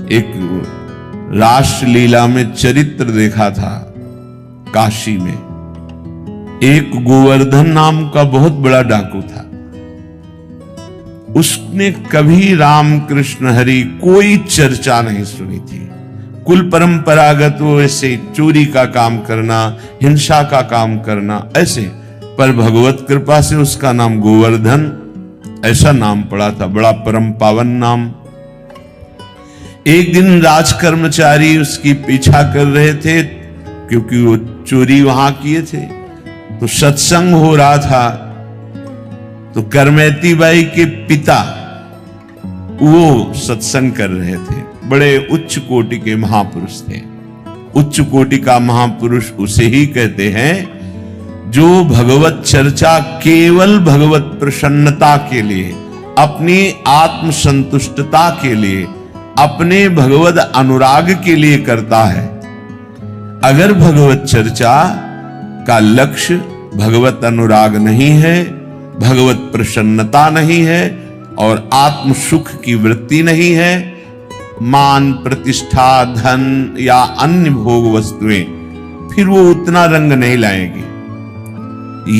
एक रासलीला में चरित्र देखा था काशी में। एक गोवर्धन नाम का बहुत बड़ा डाकू था। उसने कभी राम कृष्ण हरि कोई चर्चा नहीं सुनी थी। कुल परंपरागत वो ऐसे चोरी का काम करना, हिंसा का काम करना ऐसे, पर भगवत कृपा से उसका नाम गोवर्धन ऐसा नाम पड़ा था, बड़ा परम पावन नाम। एक दिन राज कर्मचारी उसकी पीछा कर रहे थे क्योंकि वो चोरी वहां किए थे, तो सत्संग हो रहा था। तो करमैती बाई के पिता वो सत्संग कर रहे थे, बड़े उच्च कोटि के महापुरुष थे। उच्च कोटि का महापुरुष उसे ही कहते हैं जो भगवत चर्चा केवल भगवत प्रसन्नता के लिए, अपनी आत्म संतुष्टता के लिए, अपने भगवत अनुराग के लिए करता है। अगर भगवत चर्चा का लक्ष्य भगवत अनुराग नहीं है, भगवत प्रसन्नता नहीं है और आत्म सुख की वृत्ति नहीं है, मान प्रतिष्ठा धन या अन्य भोग वस्तुएं, फिर वो उतना रंग नहीं लाएगी।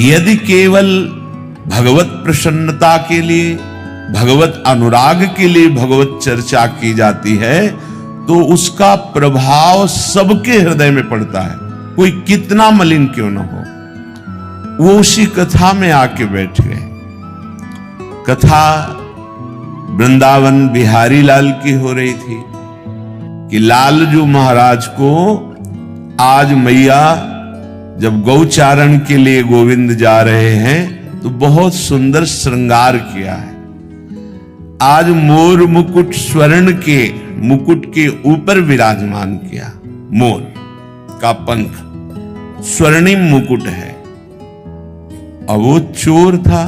यदि केवल भगवत प्रसन्नता के लिए, भगवत अनुराग के लिए भगवत चर्चा की जाती है तो उसका प्रभाव सबके हृदय में पड़ता है, कोई कितना मलिन क्यों न हो। वो उसी कथा में आके बैठ गए। कथा वृंदावन बिहारी लाल की हो रही थी कि लालजू महाराज को आज मैया जब गौचारण के लिए गोविंद जा रहे हैं तो बहुत सुंदर श्रृंगार किया है। आज मोर मुकुट स्वर्ण के मुकुट के ऊपर विराजमान किया। मोर का पंख स्वर्णिम मुकुट है। अब वो चोर था,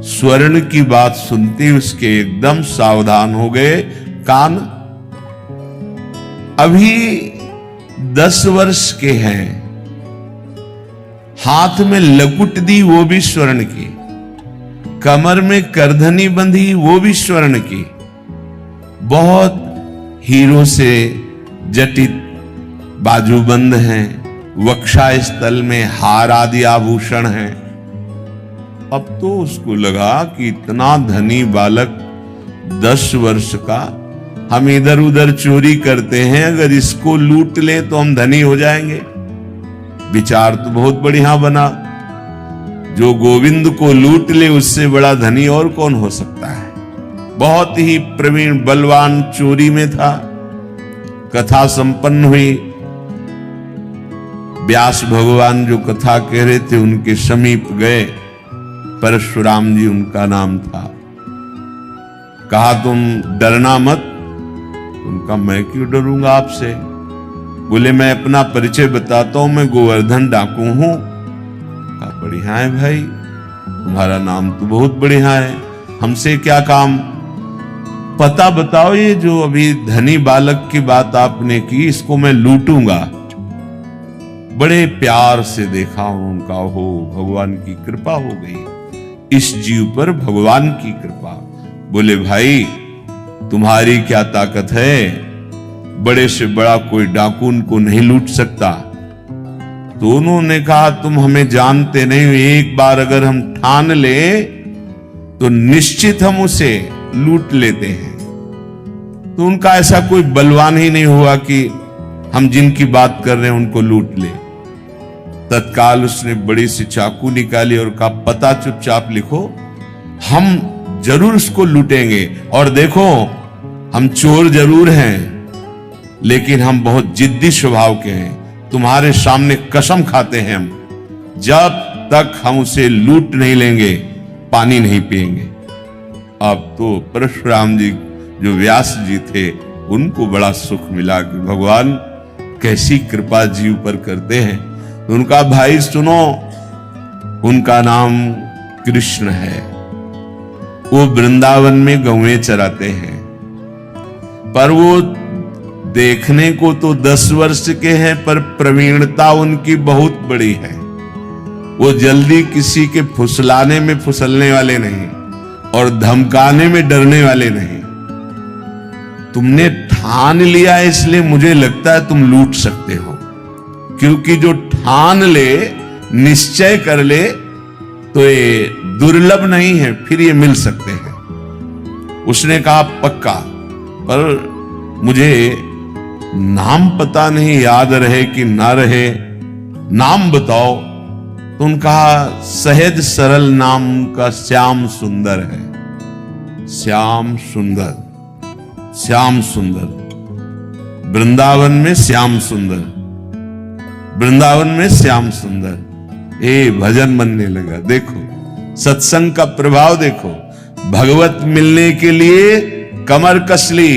स्वर्ण की बात सुनते उसके एकदम सावधान हो गए कान। अभी 10 वर्ष के हैं, हाथ में लकुट दी वो भी स्वर्ण की, कमर में करधनी बंधी वो भी स्वर्ण की, बहुत हीरो से जटित बाजूबंद हैं, वक्षा स्थल में हार आदि आभूषण हैं। अब तो उसको लगा कि इतना धनी बालक 10 वर्ष का, हम इधर उधर चोरी करते हैं, अगर इसको लूट ले तो हम धनी हो जाएंगे। विचार तो बहुत बढ़िया बना, जो गोविंद को लूट ले उससे बड़ा धनी और कौन हो सकता है। बहुत ही प्रवीण बलवान चोरी में था। कथा संपन्न हुई। व्यास भगवान जो कथा कह रहे थे उनके समीप गए। परशुराम जी उनका नाम था। कहा तुम डरना मत। उनका मैं क्यों डरूंगा आपसे। बोले मैं अपना परिचय बताता हूं, मैं गोवर्धन डाकू हूं। कहा बढ़िया है भाई, तुम्हारा नाम तो बहुत बढ़िया है, हमसे क्या काम। पता बताओ, ये जो अभी धनी बालक की बात आपने की इसको मैं लूटूंगा। बड़े प्यार से देखा उनका, हो भगवान की कृपा हो गई इस जीव पर, भगवान की कृपा। बोले भाई तुम्हारी क्या ताकत है, बड़े से बड़ा कोई डाकू उनको नहीं लूट सकता। तो उन्होंने कहा तुम हमें जानते नहीं, एक बार अगर हम ठान ले तो निश्चित हम उसे लूट लेते हैं। तो उनका ऐसा कोई बलवान ही नहीं हुआ कि हम जिनकी बात कर रहे हैं उनको लूट ले। तत्काल उसने बड़ी सी चाकू निकाली और कहा पता चुपचाप लिखो, हम जरूर उसको लूटेंगे। और देखो हम चोर जरूर हैं लेकिन हम बहुत जिद्दी स्वभाव के हैं। तुम्हारे सामने कसम खाते हैं हम जब तक हम उसे लूट नहीं लेंगे पानी नहीं पिएंगे। अब तो परशुराम जी जो व्यास जी थे उनको बड़ा सुख मिला कि भगवान कैसी कृपा जीव पर करते हैं। तो उनका भाई सुनो, उनका नाम कृष्ण है। वो वृंदावन में गौएं चराते हैं, पर वो देखने को तो 10 वर्ष के हैं पर प्रवीणता उनकी बहुत बड़ी है। वो जल्दी किसी के फुसलाने में फुसलने वाले नहीं और धमकाने में डरने वाले नहीं। तुमने ठान लिया इसलिए मुझे लगता है तुम लूट सकते हो, क्योंकि जो ठान ले, निश्चय कर ले, तो ये दुर्लभ नहीं है, फिर ये मिल सकते हैं। उसने कहा पक्का, पर मुझे नाम पता नहीं, याद रहे कि ना रहे, नाम बताओ। तो उनका सहज सरल नाम का श्याम सुंदर है। श्याम सुंदर, श्याम सुंदर, वृंदावन में श्याम सुंदर, वृंदावन में श्याम सुंदर। भजन बनने लगा। देखो सत्संग का प्रभाव देखो। भगवत मिलने के लिए कमर कस ली,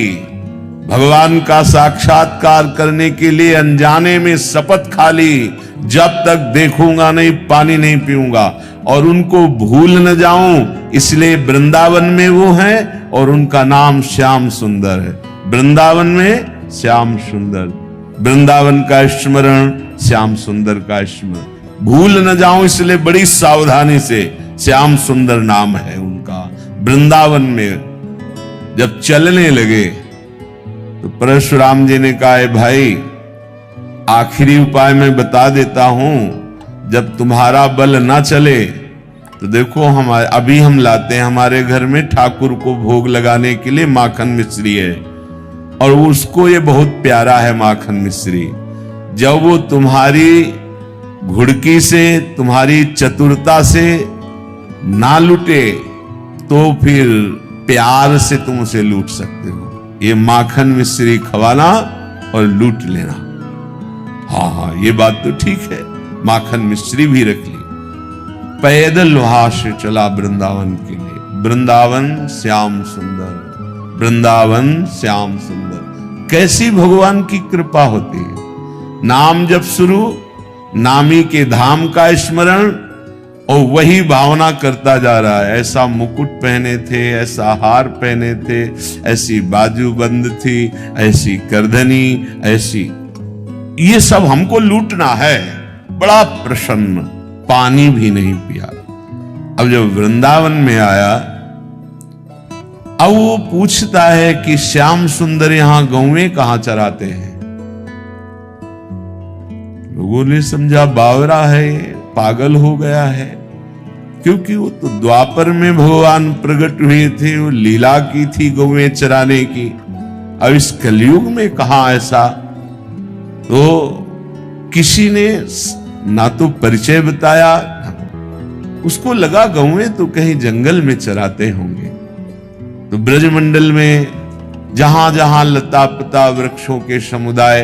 भगवान का साक्षात्कार करने के लिए अनजाने में शपथ खा ली, जब तक देखूंगा नहीं पानी नहीं पीऊंगा, और उनको भूल न जाऊं, इसलिए वृंदावन में वो हैं और उनका नाम श्याम सुंदर है। वृंदावन में श्याम सुंदर, वृंदावन का स्मरण, श्याम सुंदर का स्मरण, भूल न जाऊं इसलिए बड़ी सावधानी से श्याम सुंदर नाम है उनका। वृंदावन में जब चलने लगे तो परशुराम जी ने कहा, भाई आखिरी उपाय मैं बता देता हूं, जब तुम्हारा बल ना चले तो देखो अभी हम लाते हैं हमारे घर में ठाकुर को भोग लगाने के लिए माखन मिश्री है, और उसको ये बहुत प्यारा है माखन मिश्री। जब वो तुम्हारी घुड़की से, तुम्हारी चतुरता से ना लूटे तो फिर प्यार से तुम उसे लूट सकते हो। ये माखन मिश्री खवाना और लूट लेना। हाँ, ये बात तो ठीक है। माखन मिश्री भी रख ली। पैदल वहां से चला वृंदावन के लिए। वृंदावन श्याम सुंदर, वृंदावन श्याम सुंदर। कैसी भगवान की कृपा होती है। नाम जब शुरू, नामी के धाम का स्मरण, और वही भावना करता जा रहा है। ऐसा मुकुट पहने थे, ऐसा हार पहने थे, ऐसी बाजूबंद थी, ऐसी करधनी, ऐसी, ये सब हमको लूटना है। बड़ा प्रसन्न, पानी भी नहीं पिया। अब जब वृंदावन में आया, अब वो पूछता है कि श्याम सुंदर यहां गौएं कहां चराते हैं। लोगों ने समझा बावरा है, पागल हो गया है, क्योंकि वो तो द्वापर में भगवान प्रकट हुए थे, वो लीला की थी गौएं चराने की। अब इस कलयुग में कहां ऐसा। तो किसी ने ना तो परिचय बताया, उसको लगा गौएं तो कहीं जंगल में चराते होंगे। तो ब्रजमंडल में जहां जहां लता पता वृक्षों के समुदाय,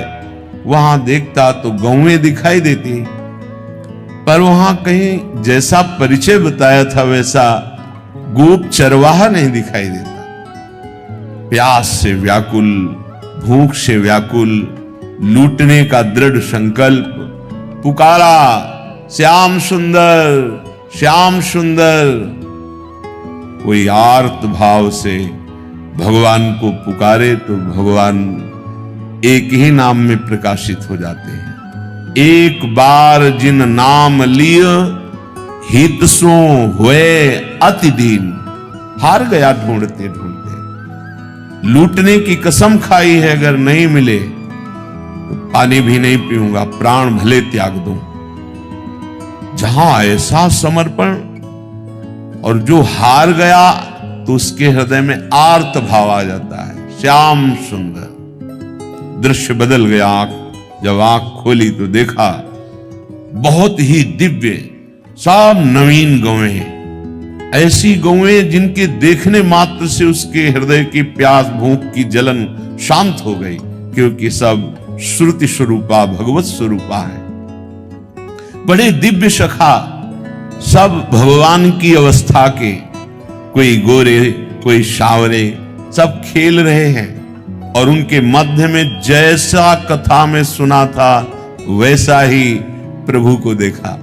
वहां देखता तो गौएं दिखाई देती, पर वहां कहीं जैसा परिचय बताया था वैसा गोप चरवाहा नहीं दिखाई देता। प्यास से व्याकुल, भूख से व्याकुल, लूटने का दृढ़ संकल्प, पुकारा श्याम सुंदर, श्याम सुंदर। कोई आर्त भाव से भगवान को पुकारे तो भगवान एक ही नाम में प्रकाशित हो जाते हैं। एक बार जिन नाम लिय, हित सो हुए अति दीन। हार गया ढूंढते ढूंढते, लूटने की कसम खाई है, अगर नहीं मिले तो पानी भी नहीं पीऊंगा, प्राण भले त्याग दूं। जहां ऐसा समर्पण, और जो हार गया तो उसके हृदय में आर्त भाव आ जाता है। श्याम सुंदर, दृश्य बदल गया। आंख जब आंख खोली तो देखा बहुत ही दिव्य, सब नवीन गौएं, ऐसी गौएं जिनके देखने मात्र से उसके हृदय की प्यास, भूख की जलन शांत हो गई, क्योंकि सब श्रुति स्वरूपा, भगवत स्वरूपा है। बड़े दिव्य सखा, सब भगवान की अवस्था के, कोई गोरे कोई सावरे, सब खेल रहे हैं। और उनके मध्य में जैसा कथा में सुना था वैसा ही प्रभु को देखा।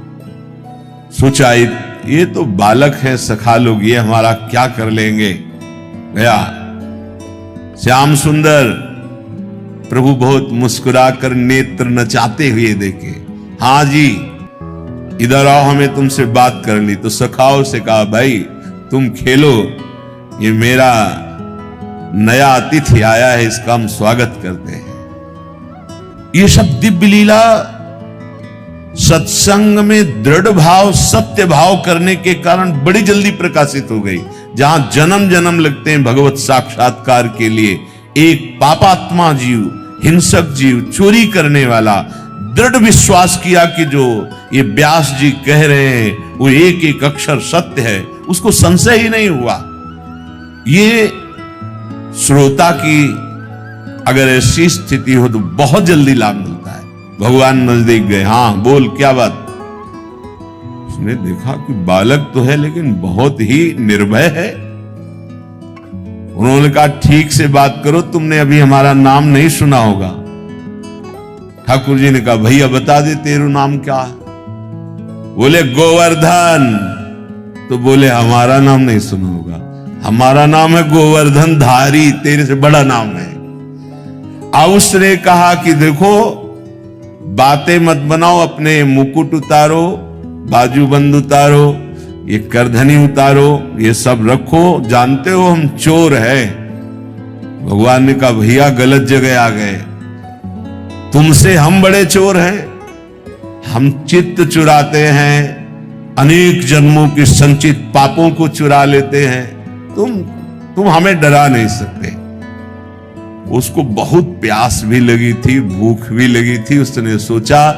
सोचा ये तो बालक है, सखा लोग, ये हमारा क्या कर लेंगे। गया श्याम सुंदर, प्रभु बहुत मुस्कुराकर नेत्र नचाते हुए देखे। हाँ जी, इधर आओ, हमें तुमसे बात करनी। तो सखाओं से कहा, भाई तुम खेलो, ये मेरा नया अतिथि आया है, इसका हम स्वागत करते हैं। ये सब दिव्य लीला सत्संग में दृढ़ भाव, सत्य भाव करने के कारण बड़ी जल्दी प्रकाशित हो गई। जहां जन्म जन्म लगते हैं भगवत साक्षात्कार के लिए, एक पापात्मा जीव, हिंसक जीव, चोरी करने वाला दृढ़ विश्वास किया कि जो ये व्यास जी कह रहे हैं वो एक एक अक्षर सत्य है, उसको संशय ही नहीं हुआ। ये श्रोता की अगर ऐसी स्थिति हो तो बहुत जल्दी लाभ मिलता है। भगवान नजदीक गए, हाँ बोल क्या बात। उसने देखा कि बालक तो है लेकिन बहुत ही निर्भय है। उन्होंने कहा ठीक से बात करो, तुमने अभी हमारा नाम नहीं सुना होगा। ठाकुर जी ने कहा भैया बता दे तेरा नाम क्या है। बोले गोवर्धन। तो बोले हमारा नाम नहीं सुना होगा, हमारा नाम है गोवर्धन धारी, तेरे से बड़ा नाम है। अब उसने कहा कि देखो बातें मत बनाओ, अपने मुकुट उतारो, बाजूबंद उतारो, ये करधनी उतारो, ये सब रखो, जानते हो हम चोर हैं। भगवान ने कहा भैया गलत जगह आ गए, तुमसे हम बड़े चोर हैं। हम चित्त चुराते हैं, अनेक जन्मों के संचित पापों को चुरा लेते हैं, तुम हमें डरा नहीं सकते। उसको बहुत प्यास भी लगी थी, भूख भी लगी थी। उसने सोचा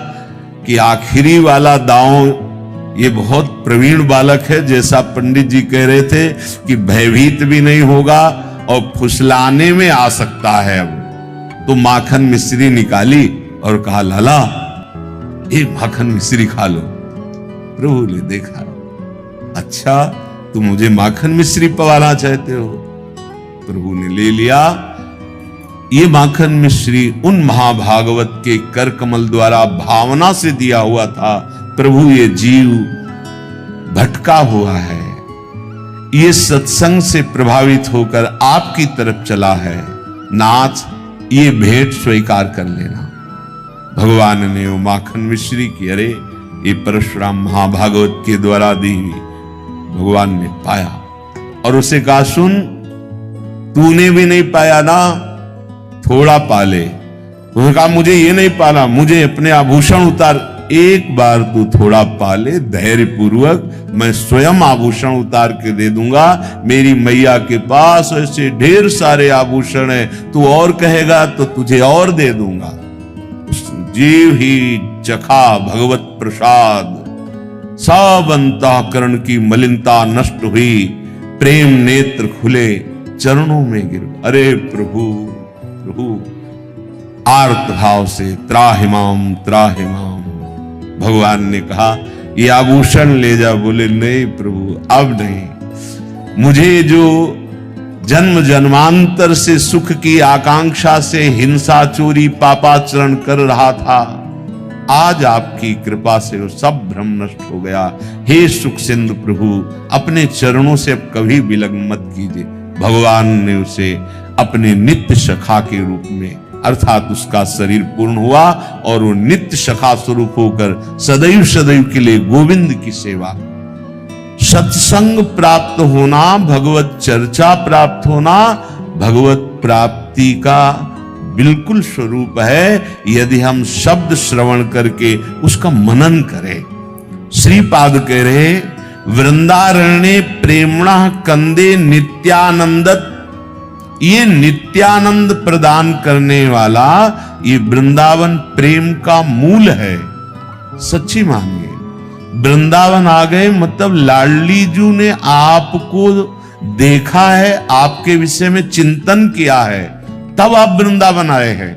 कि आखिरी वाला दांव ये बहुत प्रवीण बालक है, जैसा पंडित जी कह रहे थे कि भयभीत भी नहीं होगा और फुसलाने में आ सकता है। अब तो माखन मिश्री निकाली और कहा लाला एक माखन मिश्री खा लो। प्रभु ने देखा, अच्छा तुम मुझे माखन मिश्री पवाना चाहते हो। प्रभु ने ले लिया। ये माखन मिश्री उन महाभागवत के कर कमल द्वारा भावना से दिया हुआ था। प्रभु ये जीव भटका हुआ है, ये सत्संग से प्रभावित होकर आपकी तरफ चला है, नाथ ये भेंट स्वीकार कर लेना। भगवान ने वो माखन मिश्री की, अरे ये परशुराम महाभागवत के द्वारा दी हुई, भगवान ने पाया और उसे कहा सुन, तूने भी नहीं पाया ना, थोड़ा पाले। उसने कहा मुझे ये नहीं पाना, मुझे अपने आभूषण उतार। एक बार तू थोड़ा पाले धैर्य पूर्वक, मैं स्वयं आभूषण उतार के दे दूंगा। मेरी मैया के पास ऐसे ढेर सारे आभूषण है, तू और कहेगा तो तुझे और दे दूंगा। जीव ही चखा भगवत प्रसाद, सब अंतःकरण की मलिनता नष्ट हुई, प्रेम नेत्र खुले, चरणों में गिर। अरे प्रभु प्रभु, आर्त भाव से त्राहिमाम त्राहिमाम। भगवान ने कहा ये आभूषण ले जा। बोले नहीं प्रभु अब नहीं, मुझे जो जन्म जन्मांतर से सुख की आकांक्षा से हिंसा चोरी पापाचरण कर रहा था, आज आपकी कृपा से वो सब भ्रम नष्ट हो गया। हे सुख सिंधु प्रभु, अपने चरणों से अब कभी विलग्न मत कीजिए। भगवान ने उसे अपने नित्य सखा के रूप में, अर्थात उसका शरीर पूर्ण हुआ और वो नित्य सखा स्वरूप होकर सदैव सदैव के लिए गोविंद की सेवा। सत्संग प्राप्त होना, भगवत चर्चा प्राप्त होना, भगवत प्राप्ति का बिल्कुल स्वरूप है, यदि हम शब्द श्रवण करके उसका मनन करें। श्रीपाद कह रहे वृंदारण्ये प्रेमणा कंदे नित्यानंदत। ये नित्यानंद प्रदान करने वाला ये वृंदावन प्रेम का मूल है। सच्ची मानिए, वृंदावन आ गए मतलब लाडली जू ने आपको देखा है, आपके विषय में चिंतन किया है, तब आप वृंदावन आए हैं।